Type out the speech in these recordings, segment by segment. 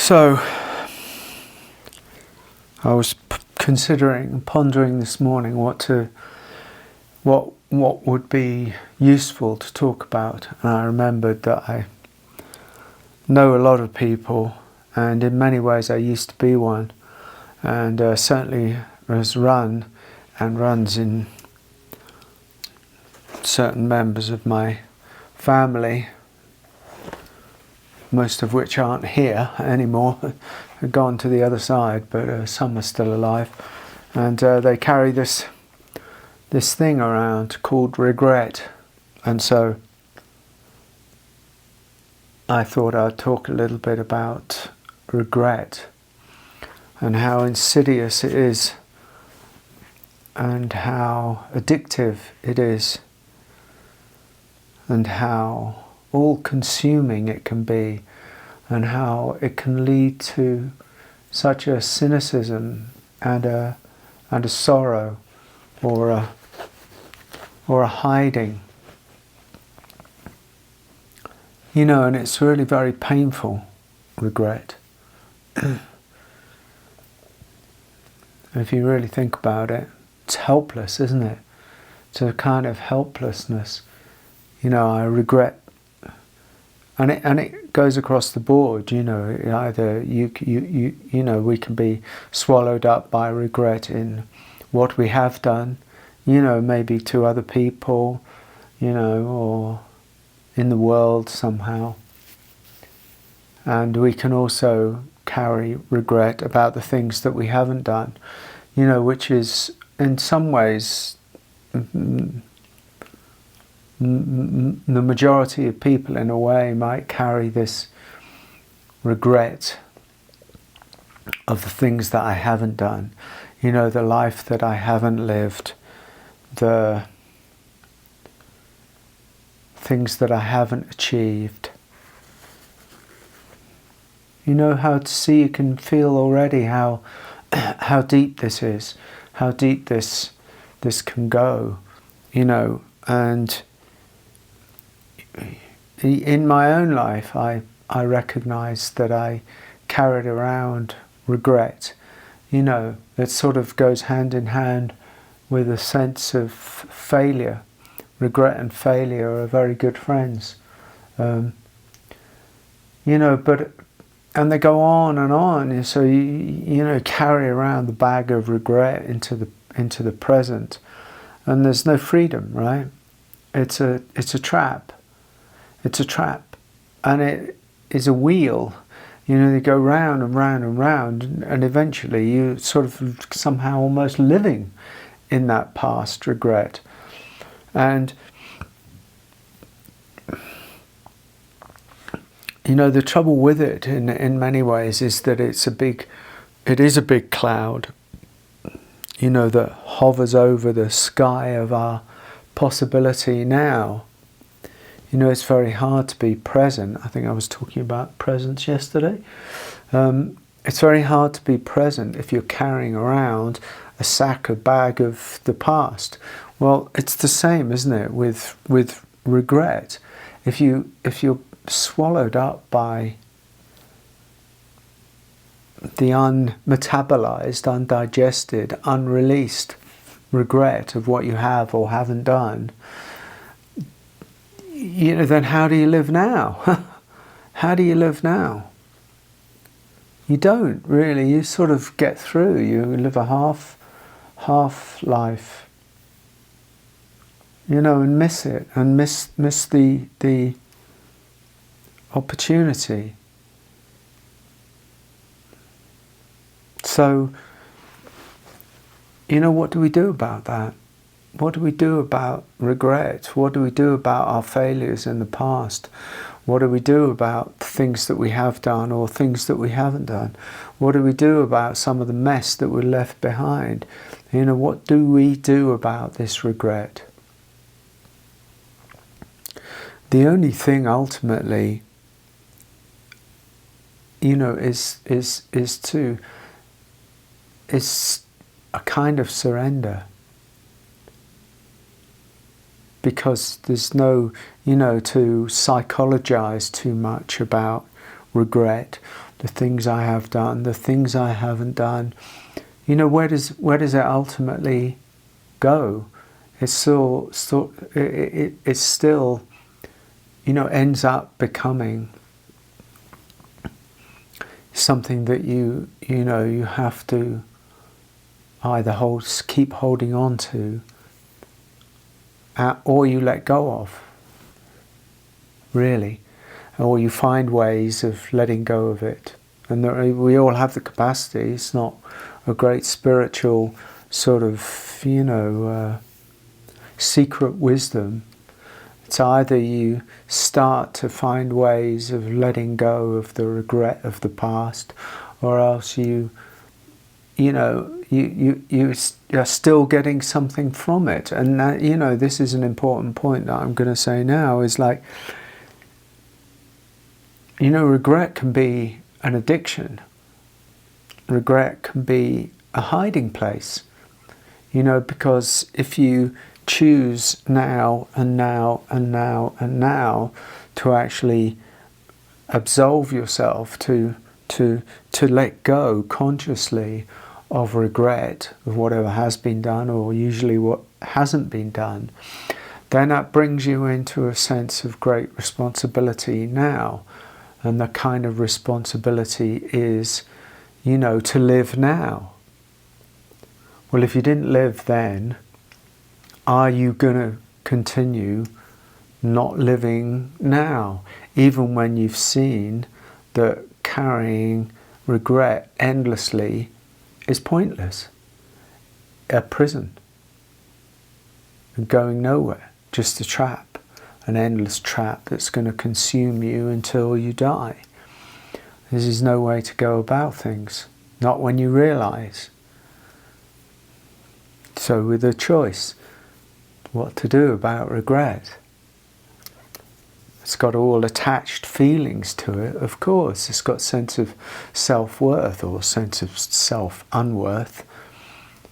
So, I was considering and pondering this morning what would be useful to talk about, and I remembered that I know a lot of people, and in many ways I used to be one, and certainly has run and runs in certain members of my family, most of which aren't here anymore, have gone to the other side, but some are still alive, and they carry this thing around called regret. And so I thought I'd talk a little bit about regret and how insidious it is and how addictive it is and how all-consuming it can be, and how it can lead to such a cynicism and a sorrow or a hiding, and it's really very painful, regret. If you really think about it, it's helpless, isn't it? It's a kind of helplessness. I regret, and it goes across the board. Either we can be swallowed up by regret in what we have done, maybe to other people, or in the world somehow. And we can also carry regret about the things that we haven't done, which is in some ways the majority of people in a way might carry this regret of the things that I haven't done, the life that I haven't lived, the things that I haven't achieved. How to see, you can feel already how deep this is, how deep this can go, and in my own life I recognize that I carried around regret, that sort of goes hand in hand with a sense of failure. Regret and failure are very good friends, but and they go on and on. So you carry around the bag of regret into the present, and there's no freedom, right? It's a trap. It's a trap, and it is a wheel. They go round and round and round, and eventually you sort of somehow almost living in that past regret. And the trouble with it in many ways is that it is a big cloud, that hovers over the sky of our possibility now. It's very hard to be present. I think I was talking about presence yesterday. It's very hard to be present if you're carrying around a bag of the past. Well, it's the same, isn't it, with regret. If you're swallowed up by the unmetabolized, undigested, unreleased regret of what you have or haven't done, then how do you live now? How do you live now? You don't really. You sort of get through. You live a half life, and miss it, and miss the opportunity. So, what do we do about that? What do we do about regret? What do we do about our failures in the past? What do we do about things that we have done or things that we haven't done? What do we do about some of the mess that we left behind? What do we do about this regret? The only thing ultimately, is a kind of surrender. Because there's no, to psychologize too much about regret, the things I have done, the things I haven't done, you know, where does it ultimately go? It's still you know, ends up becoming something that you know you have to either keep holding on to, or you let go of, really, or you find ways of letting go of it. And we all have the capacity. It's not a great spiritual sort of, you know, secret wisdom. It's either you start to find ways of letting go of the regret of the past, or else you are still getting something from it. And that, you know, this is an important point that I'm going to say now, is like, you know, regret can be an addiction. Regret can be a hiding place, you know, because if you choose now and now and now and now to actually absolve yourself, to let go consciously of regret of whatever has been done, or usually what hasn't been done, then that brings you into a sense of great responsibility now. And the kind of responsibility is, you know, to live now. Well, if you didn't live then, are you going to continue not living now, even when you've seen that carrying regret endlessly is pointless? A prison, going nowhere, just a trap, an endless trap that's going to consume you until you die. This is no way to go about things, not when you realize. So with a choice, what to do about regret. It's got all attached feelings to it, of course. It's got sense of self-worth or sense of self-unworth.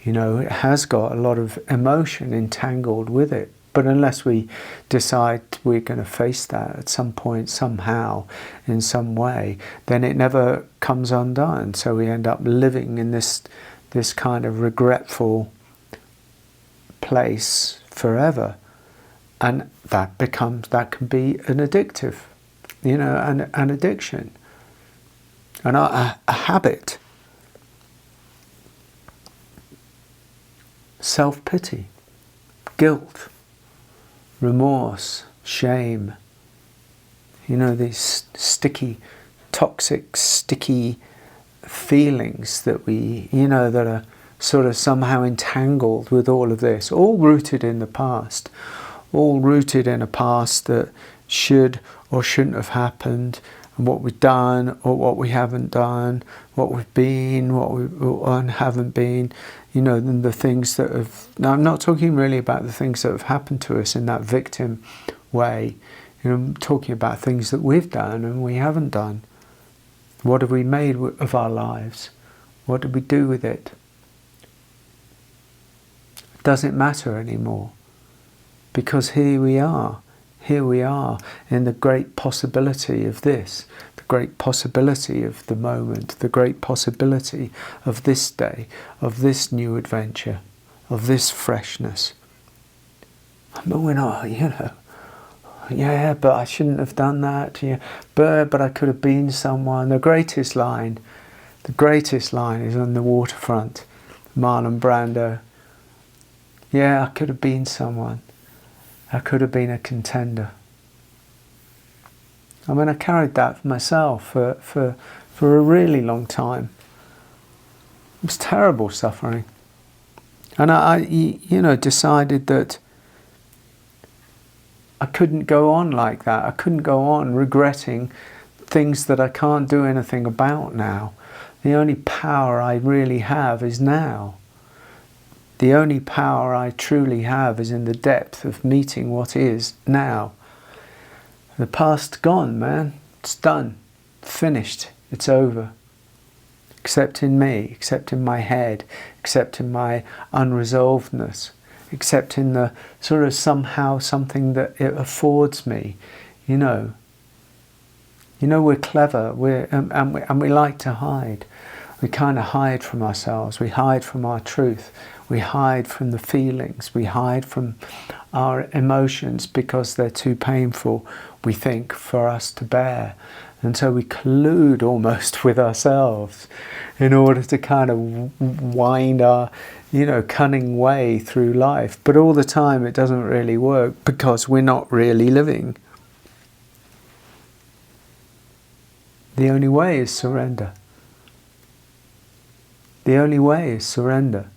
You know, it has got a lot of emotion entangled with it. But unless we decide we're going to face that at some point, somehow, in some way, then it never comes undone. So we end up living in this kind of regretful place forever. And that can be an addictive, you know, an addiction, and a habit. Self-pity, guilt, remorse, shame, you know, these toxic, sticky feelings that we, you know, that are sort of somehow entangled with all of this, all rooted in the past, all rooted in a past that should or shouldn't have happened, and what we've done or what we haven't done, what we've been, what we haven't been, you know, and the things that have... Now, I'm not talking really about the things that have happened to us in that victim way. You know, I'm talking about things that we've done and we haven't done. What have we made of our lives? What did we do with it? It doesn't matter anymore. Because here we are in the great possibility of this, the great possibility of the moment, the great possibility of this day, of this new adventure, of this freshness. But we're not, you know, yeah, but I shouldn't have done that, yeah, but I could have been someone. The greatest line is on the waterfront, Marlon Brando. Yeah, I could have been someone. I could have been a contender. I mean, I carried that for myself for a really long time. It was terrible suffering. And I you know, decided that I couldn't go on like that. I couldn't go on regretting things that I can't do anything about now. The only power I really have is now. The only power I truly have is in the depth of meeting what is now. The past gone, man. It's done. Finished. It's over. Except in me, except in my head, except in my unresolvedness, except in the sort of somehow something that it affords me, you know. You know, we're clever, and we like to hide. We kind of hide from ourselves. We hide from our truth. We hide from the feelings. We hide from our emotions because they're too painful, we think, for us to bear. And so we collude almost with ourselves in order to kind of wind our, cunning way through life. But all the time it doesn't really work because we're not really living. The only way is surrender. The only way is surrender.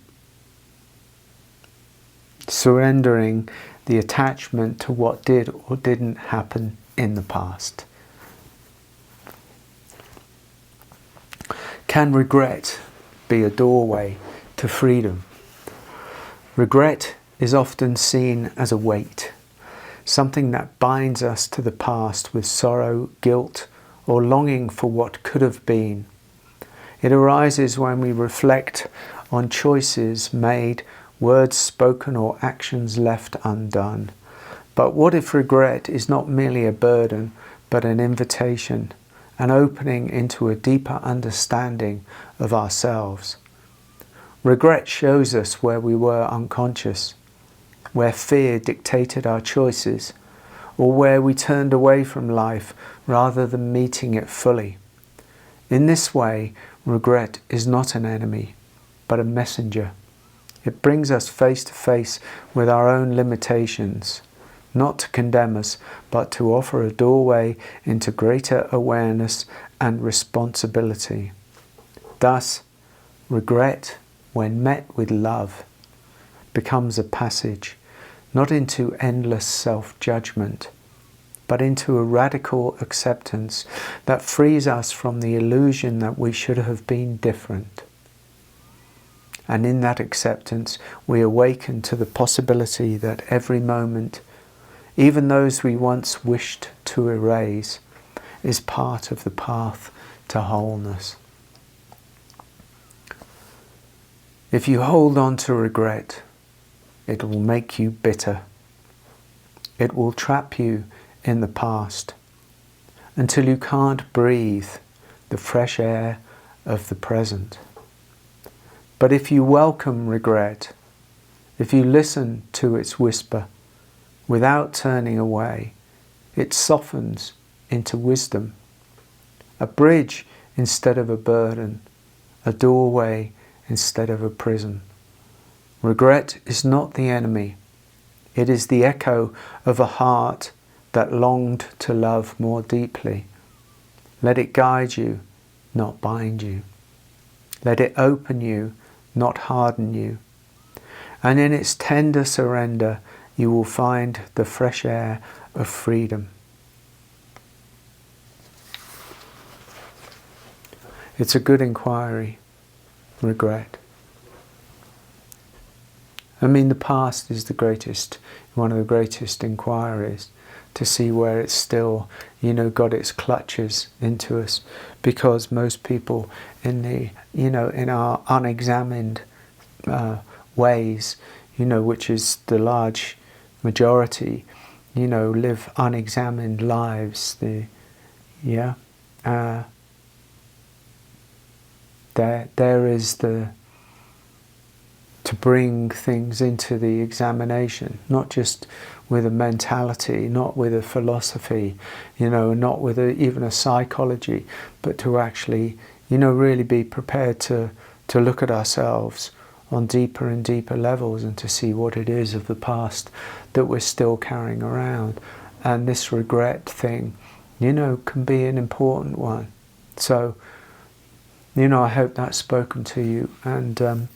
Surrendering the attachment to what did or didn't happen in the past. Can regret be a doorway to freedom? Regret is often seen as a weight, something that binds us to the past with sorrow, guilt, or longing for what could have been. It arises when we reflect on choices made, words spoken, or actions left undone. But what if regret is not merely a burden, but an invitation, an opening into a deeper understanding of ourselves? Regret shows us where we were unconscious, where fear dictated our choices, or where we turned away from life rather than meeting it fully. In this way, regret is not an enemy, but a messenger. It brings us face to face with our own limitations, not to condemn us, but to offer a doorway into greater awareness and responsibility. Thus, regret, when met with love, becomes a passage, not into endless self-judgment, but into a radical acceptance that frees us from the illusion that we should have been different. And in that acceptance, we awaken to the possibility that every moment, even those we once wished to erase, is part of the path to wholeness. If you hold on to regret, it will make you bitter. It will trap you in the past until you can't breathe the fresh air of the present. But if you welcome regret, if you listen to its whisper without turning away, it softens into wisdom, a bridge instead of a burden, a doorway instead of a prison. Regret is not the enemy. It is the echo of a heart that longed to love more deeply. Let it guide you, not bind you. Let it open you, not harden you. And in its tender surrender, you will find the fresh air of freedom. It's a good inquiry, regret. I mean, the past is one of the greatest inquiries, to see where it's still, got its clutches into us, because most people in our unexamined ways, which is the large majority, live unexamined lives. There is to bring things into the examination, not just with a mentality, not with a philosophy, not with even a psychology, but to actually, really be prepared to look at ourselves on deeper and deeper levels, and to see what it is of the past that we're still carrying around. And this regret thing, can be an important one. So, I hope that's spoken to you, and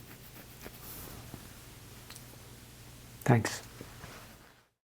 thanks.